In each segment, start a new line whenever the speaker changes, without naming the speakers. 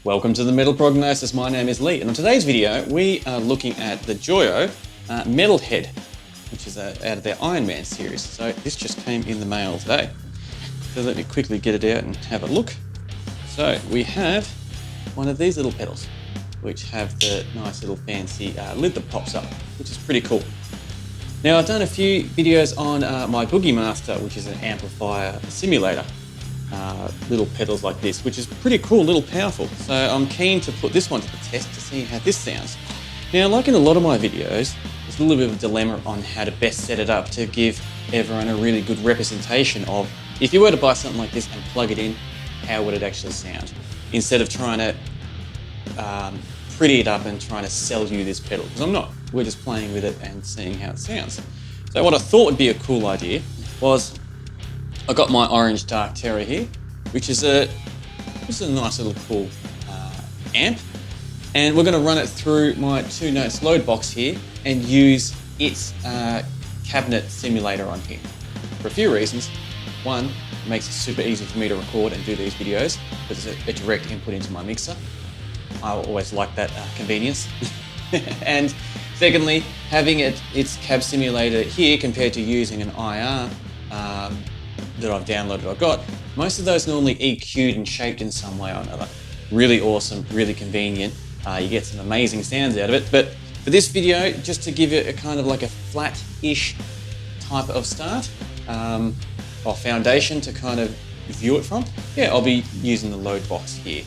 Welcome to the Metal Prognosis. My name is Lee, and on today's video we are looking at the Joyo Metal Head, which is out of their Ironman series. So this just came in the mail today. So let me quickly get it out and have a look. So we have one of these little pedals, which have the nice little fancy lid that pops up, which is pretty cool. Now I've done a few videos on my Boogie Master, which is an amplifier simulator. Little pedals like this, which is pretty cool, little powerful. So I'm keen to put this one to the test to see how this sounds. Now, like in a lot of my videos, there's a little bit of a dilemma on how to best set it up to give everyone a really good representation of, if you were to buy something like this and plug it in, how would it actually sound? Instead of trying to pretty it up and trying to sell you this pedal, because I'm not. We're just playing with it and seeing how it sounds. So what I thought would be a cool idea was, I got my orange dark terror here, which is a nice little cool amp, and we're going to run it through my 2 notes load box here and use its cabinet simulator on here for a few reasons. One, it makes it super easy for me to record and do these videos because it's a direct input into my mixer. I always like that convenience. And secondly, having its cab simulator here compared to using an IR that I've downloaded, most of those normally EQ'd and shaped in some way or another. Really awesome, really convenient. You get some amazing sounds out of it. But for this video, just to give it a kind of like a flat-ish type of start, or foundation to kind of view it from, yeah, I'll be using the load box here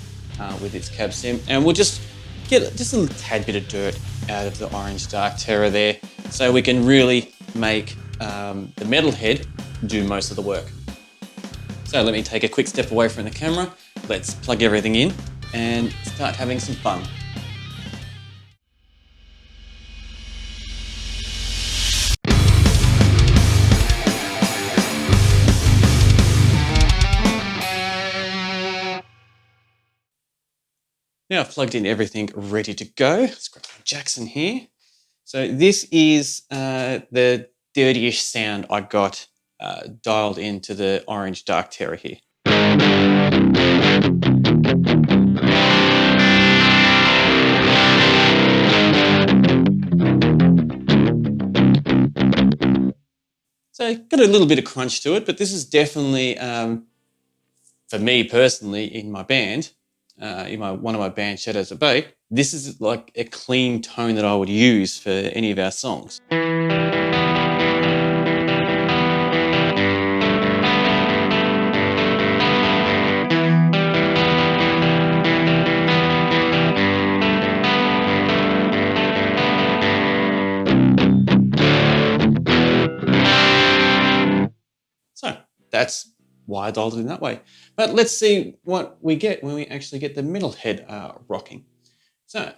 with its cab sim. And we'll just get just a little tad bit of dirt out of the orange dark terror there, so we can really make the metal head do most of the work. So let me take a quick step away from the camera. Let's plug everything in and start having some fun. Now I've plugged in everything ready to go. Let's grab my Jackson here. So this is the dirty-ish sound I got dialed into the orange dark terror here. So got a little bit of crunch to it, but this is definitely, for me personally, in my band, one of my band Shadows of Bay, this is like a clean tone that I would use for any of our songs. So that's why I dialed it in that way. But let's see what we get when we actually get the metal head rocking. So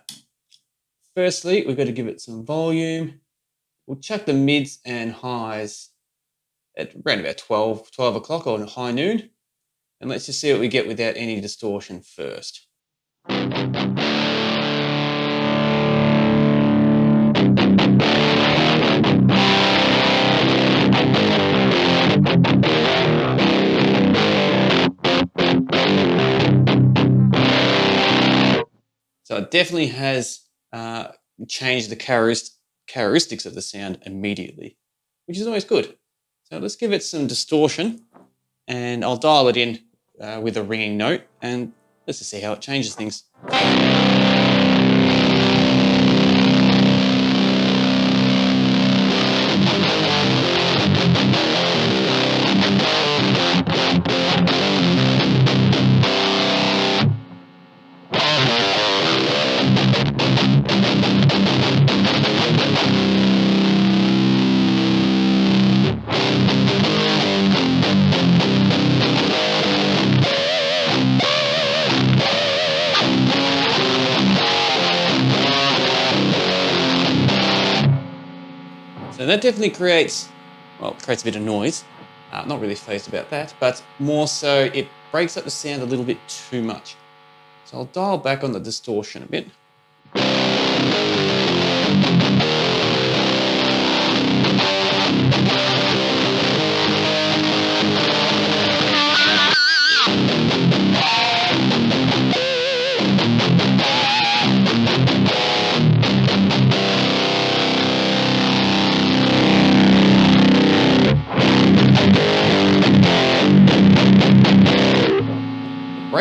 firstly, we've got to give it some volume. We'll chuck the mids and highs at around about 12 o'clock or high noon. And let's just see what we get without any distortion first. So it definitely has changed the characteristics of the sound immediately, which is always good. So let's give it some distortion, and I'll dial it in with a ringing note, and let's just see how it changes things. So that definitely creates a bit of noise. Not really phased about that, but more so it breaks up the sound a little bit too much. So I'll dial back on the distortion a bit.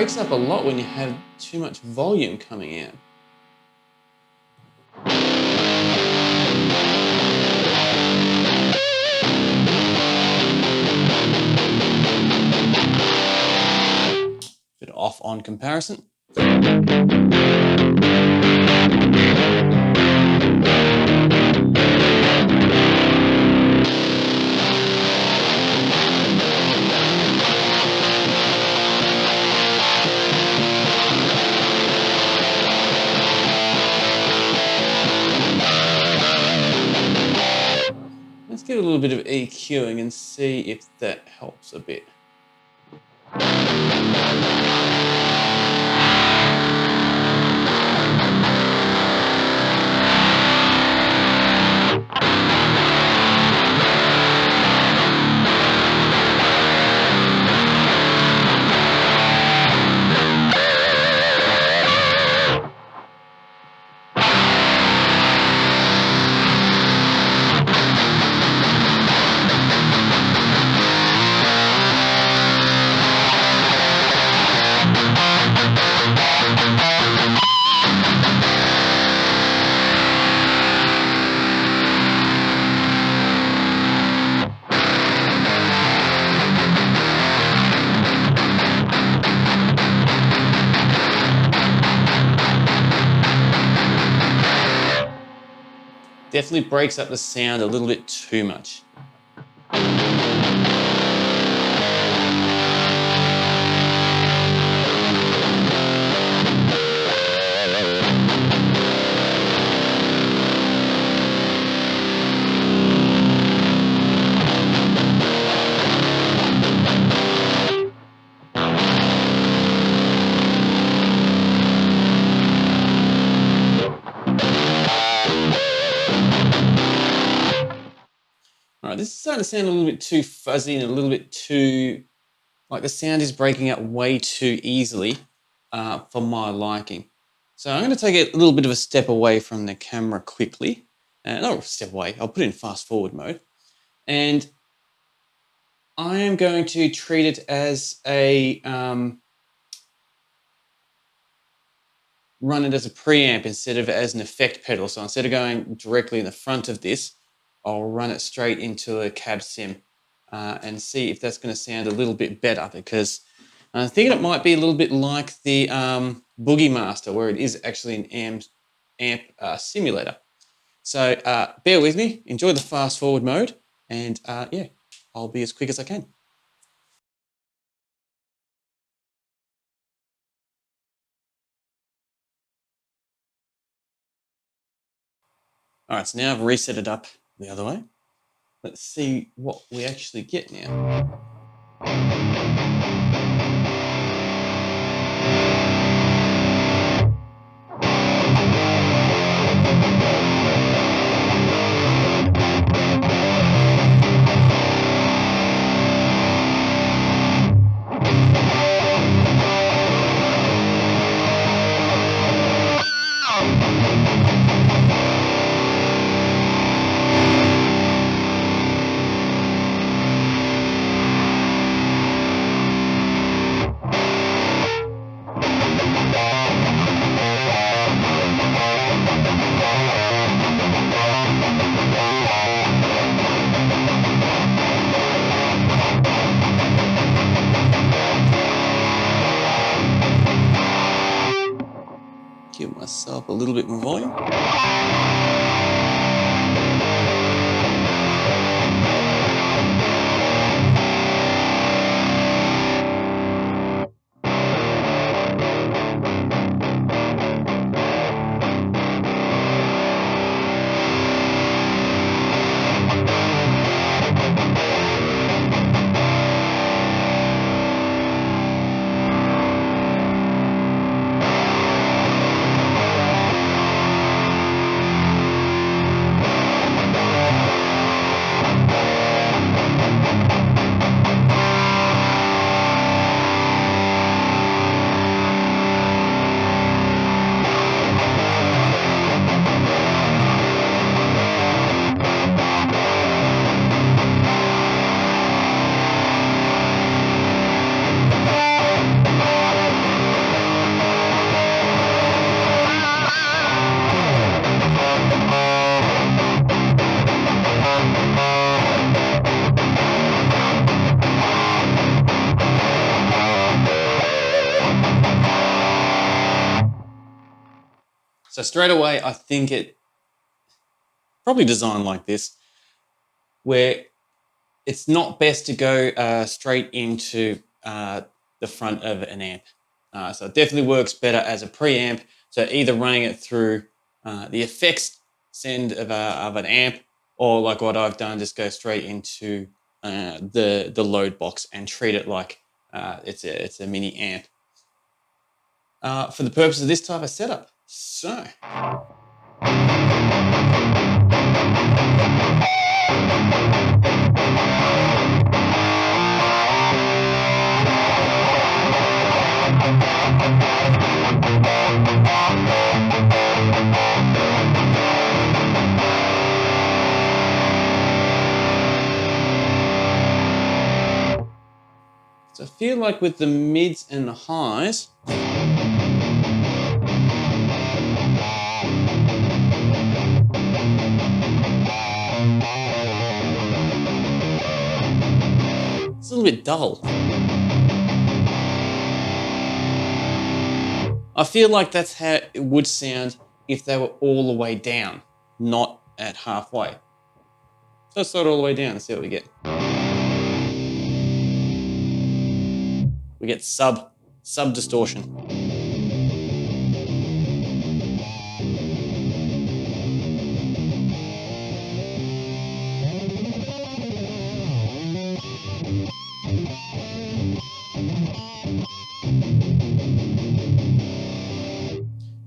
breaks up a lot when you have too much volume coming out. Bit off on comparison. Let's give it a little bit of EQing and see if that helps a bit. Definitely breaks up the sound a little bit too much. All right, this is starting to sound a little bit too fuzzy and a little bit too, like the sound is breaking up way too easily for my liking. So I'm going to take it a little bit of a step away from the camera quickly. Not a step away, I'll put it in fast forward mode. And I am going to treat it as a, run it as a preamp instead of as an effect pedal. So instead of going directly in the front of this, I'll run it straight into a cab sim and see if that's going to sound a little bit better, because I'm thinking it might be a little bit like the Boogie Master, where it is actually an amp simulator. So bear with me, enjoy the fast forward mode, and yeah, I'll be as quick as I can. All right, so now I've reset it up the other way. Let's see what we actually get now. Give myself a little bit more volume. So straight away, I think it probably designed like this, where it's not best to go straight into the front of an amp. So it definitely works better as a preamp. So either running it through the effects send of an amp, or like what I've done, just go straight into the load box and treat it like it's a mini amp for the purpose of this type of setup. So. So I feel like with the mids and the highs, it's a little bit dull. I feel like that's how it would sound if they were all the way down, not at halfway. So let's start all the way down and see what we get. We get sub distortion.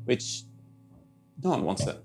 Which no one wants that.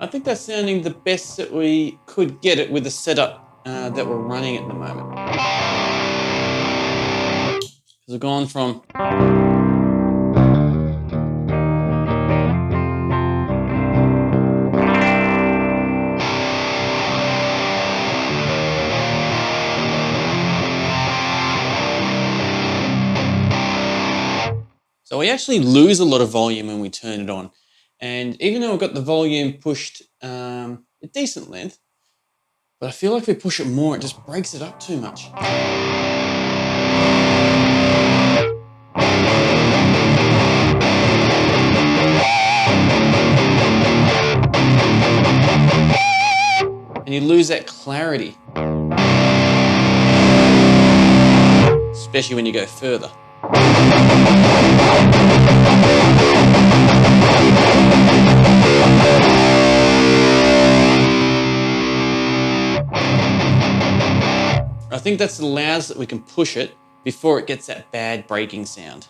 I think that's sounding the best that we could get it with the setup that we're running at the moment. Because we've gone from so we actually lose a lot of volume when we turn it on. And even though I've got the volume pushed a decent length, but I feel like if we push it more, it just breaks it up too much. And you lose that clarity, especially when you go further. I think that allows that we can push it before it gets that bad breaking sound.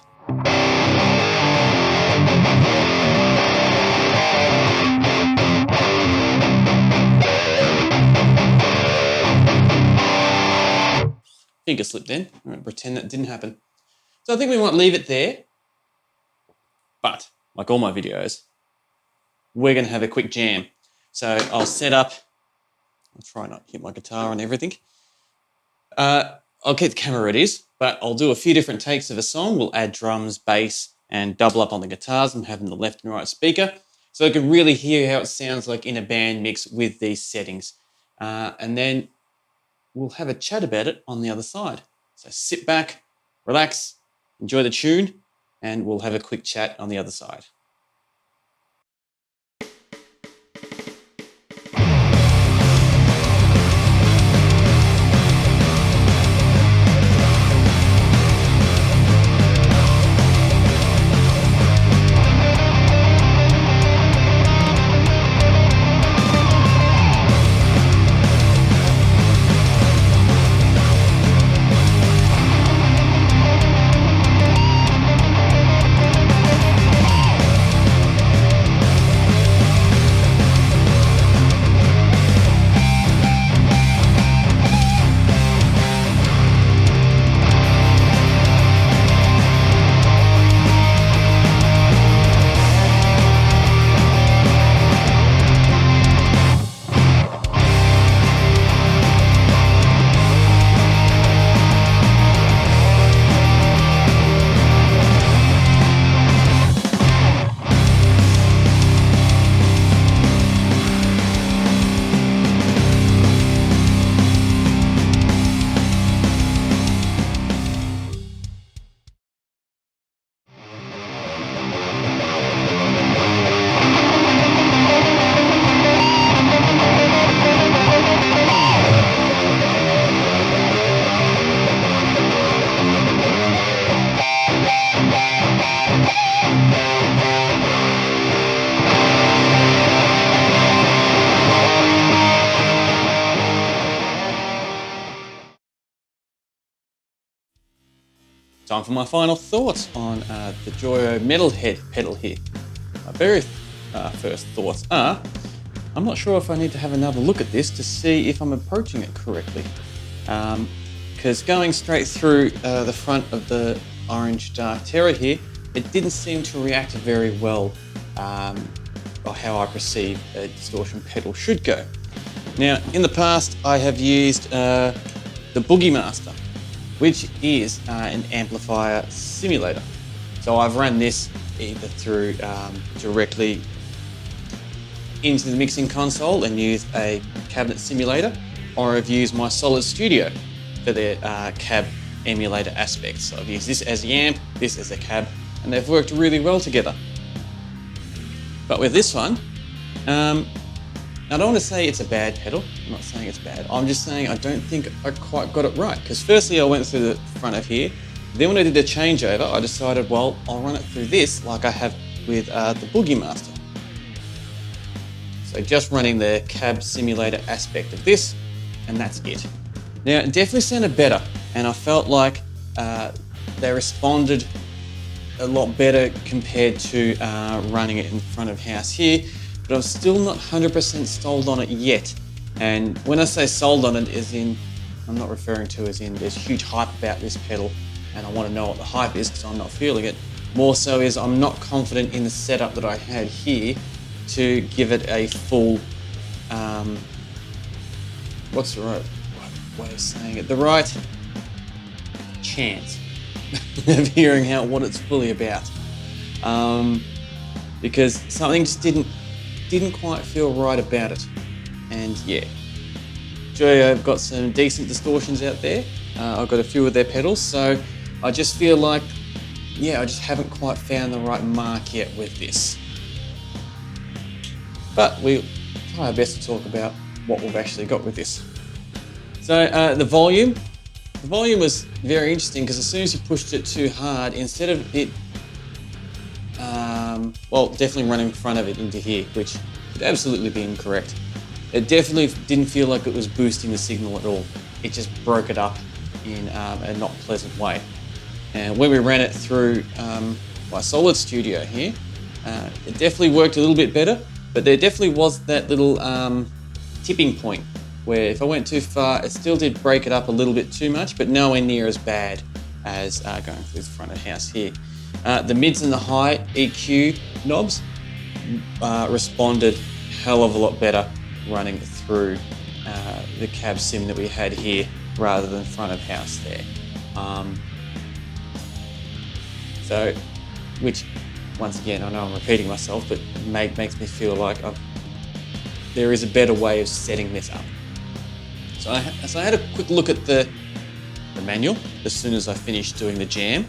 Finger slip then. I'm going to pretend that didn't happen. So I think we might leave it there. But, like all my videos, we're going to have a quick jam. So I'll set up, I'll try not to hit my guitar and everything. I'll keep the camera where it is, but I'll do a few different takes of a song. We'll add drums, bass, and double up on the guitars and having the left and right speaker. So I can really hear how it sounds like in a band mix with these settings. And then we'll have a chat about it on the other side. So sit back, relax, enjoy the tune, and we'll have a quick chat on the other side. time for my final thoughts on the Joyo Metal Head pedal here. My very first thoughts are, I'm not sure if I need to have another look at this to see if I'm approaching it correctly. Because going straight through the front of the orange Dark Terror here, it didn't seem to react very well or how I perceive a distortion pedal should go. Now, in the past, I have used the Boogie Master, which is an amplifier simulator. So I've run this either through directly into the mixing console and used a cabinet simulator, or I've used my Solid Studio for their cab emulator aspects. So I've used this as the amp, this as a cab, and they've worked really well together. But with this one, I don't want to say it's a bad pedal. I'm not saying it's bad. I'm just saying I don't think I quite got it right. Because firstly, I went through the front of here. Then when I did the changeover, I decided, well, I'll run it through this like I have with the Boogie Master. So just running the cab simulator aspect of this, and that's it. Now, it definitely sounded better, and I felt like they responded a lot better compared to running it in front of house here, but I'm still not 100% sold on it yet. And when I say sold on it, as in, I'm not referring to as in there's huge hype about this pedal and I want to know what the hype is because I'm not feeling it. More so is I'm not confident in the setup that I had here to give it a full, what's the right way of saying it? The right chance of hearing what it's fully about. Because something just didn't quite feel right about it. And yeah, Joyo have got some decent distortions out there. I've got a few of their pedals, so I just feel like, yeah, I just haven't quite found the right mark yet with this. But we'll try our best to talk about what we've actually got with this. So the volume was very interesting because as soon as you pushed it too hard, instead of it, well, definitely running in front of it into here, which would absolutely be incorrect. It definitely didn't feel like it was boosting the signal at all. It just broke it up in a not pleasant way. And when we ran it through my Solid Studio here, it definitely worked a little bit better, but there definitely was that little tipping point where if I went too far, it still did break it up a little bit too much, but nowhere near as bad as going through the front of house here. The mids and the high EQ knobs responded a hell of a lot better running through the cab sim that we had here rather than front of house there. So, which once again, I know I'm repeating myself, but makes me feel like there is a better way of setting this up. So I had a quick look at the manual as soon as I finished doing the jam,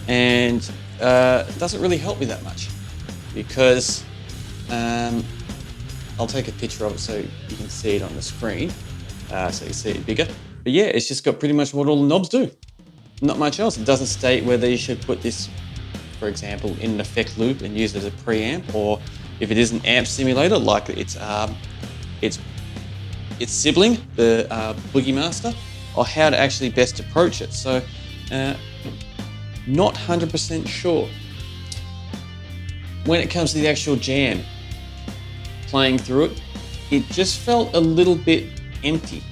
and it doesn't really help me that much because I'll take a picture of it so you can see it on the screen, so you see it bigger. But yeah, it's just got pretty much what all the knobs do. Not much else. It doesn't state whether you should put this, for example, in an effect loop and use it as a preamp, or if it is an amp simulator like its sibling, the Boogie Master, or how to actually best approach it. So, not 100% sure. When it comes to the actual jam, playing through it, it just felt a little bit empty.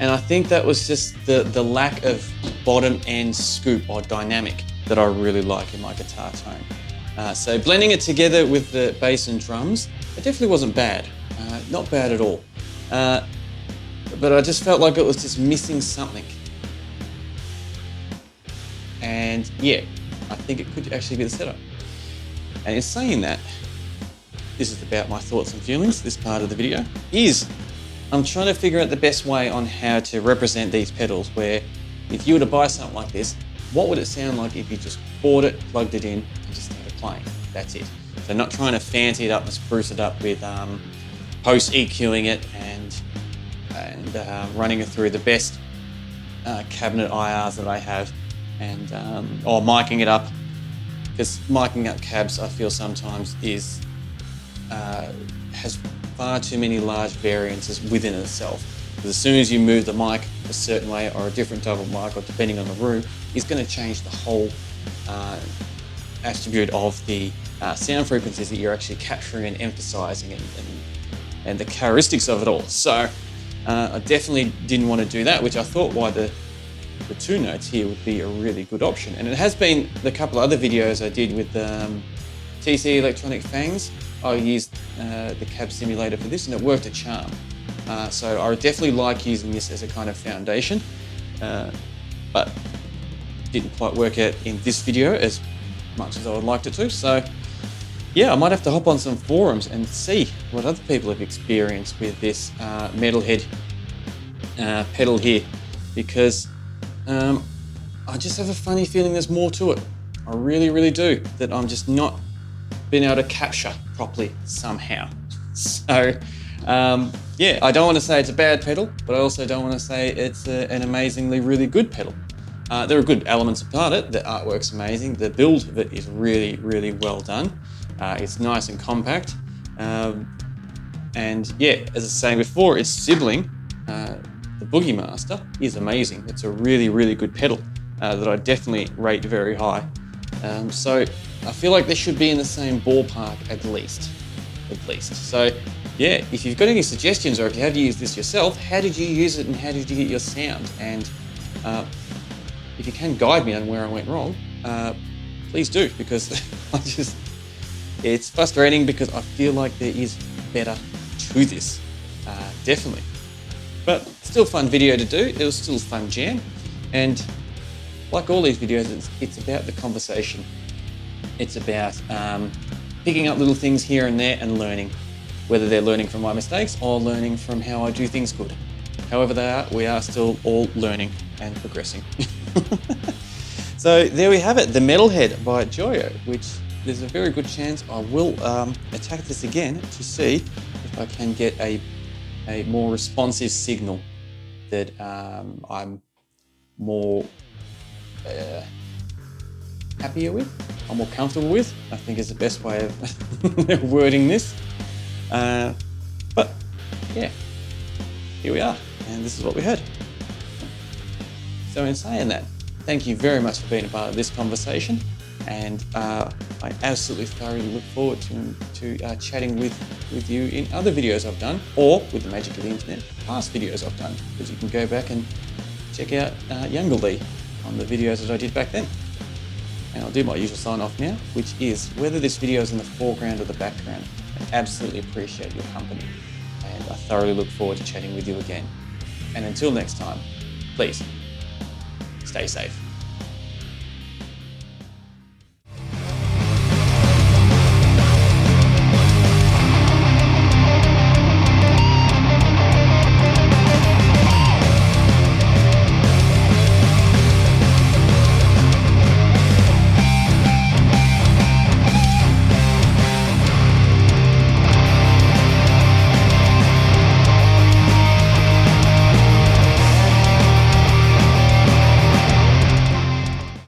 And I think that was just the lack of bottom end scoop or dynamic that I really like in my guitar tone. So blending it together with the bass and drums, it definitely wasn't bad. Not bad at all. But I just felt like it was just missing something. And yeah, I think it could actually be the setup. And in saying that, this is about my thoughts and feelings, this part of the video, is I'm trying to figure out the best way on how to represent these pedals, where if you were to buy something like this, what would it sound like if you just bought it, plugged it in, and just started playing? That's it. So not trying to fancy it up and spruce it up with post-EQing it and running it through the best cabinet IRs that I have, and or miking it up, because miking up cabs I feel sometimes has far too many large variances within itself. Because as soon as you move the mic a certain way or a different type of mic, or depending on the room, it's going to change the whole attribute of the sound frequencies that you're actually capturing and emphasizing and the characteristics of it all. So I definitely didn't want to do that, which I thought why the 2 notes here would be a really good option. And it has been the couple other videos I did with TC Electronic Fangs. I used the cab simulator for this and it worked a charm. So I definitely like using this as a kind of foundation, but didn't quite work out in this video as much as I would like it to. So yeah, I might have to hop on some forums and see what other people have experienced with this Metalhead pedal here, because I just have a funny feeling there's more to it. I really, really do, that I'm just not being able to capture properly somehow. So yeah, I don't want to say it's a bad pedal, but I also don't want to say it's an amazingly really good pedal. There are good elements about it. The artwork's amazing. The build of it is really, really well done. It's nice and compact. And yeah, as I was saying before, its sibling, the Boogie Master, is amazing. It's a really, really good pedal that I definitely rate very high. So I feel like they should be in the same ballpark at least. So yeah, if you've got any suggestions or if you have used this yourself, how did you use it and how did you get your sound? And if you can guide me on where I went wrong, please do, because it's frustrating because I feel like there is better to this, definitely. But still fun video to do. It was still a fun jam. And like all these videos, it's about the conversation. It's about picking up little things here and there and learning, whether they're learning from my mistakes or learning from how I do things good. However they are, we are still all learning and progressing. So there we have it, the Metal Head by Joyo, which there's a very good chance I will attack this again to see if I can get a more responsive signal that I'm more happier with, I'm more comfortable with, I think is the best way of wording this. But yeah, here we are, and this is what we heard. So in saying that, thank you very much for being a part of this conversation, and I absolutely thoroughly look forward to chatting with you in other videos I've done, or with the magic of the internet, past videos I've done, because you can go back and check out younger Lee on the videos that I did back then. And I'll do my usual sign off now, which is whether this video is in the foreground or the background, I absolutely appreciate your company, and I thoroughly look forward to chatting with you again. And until next time, please stay safe.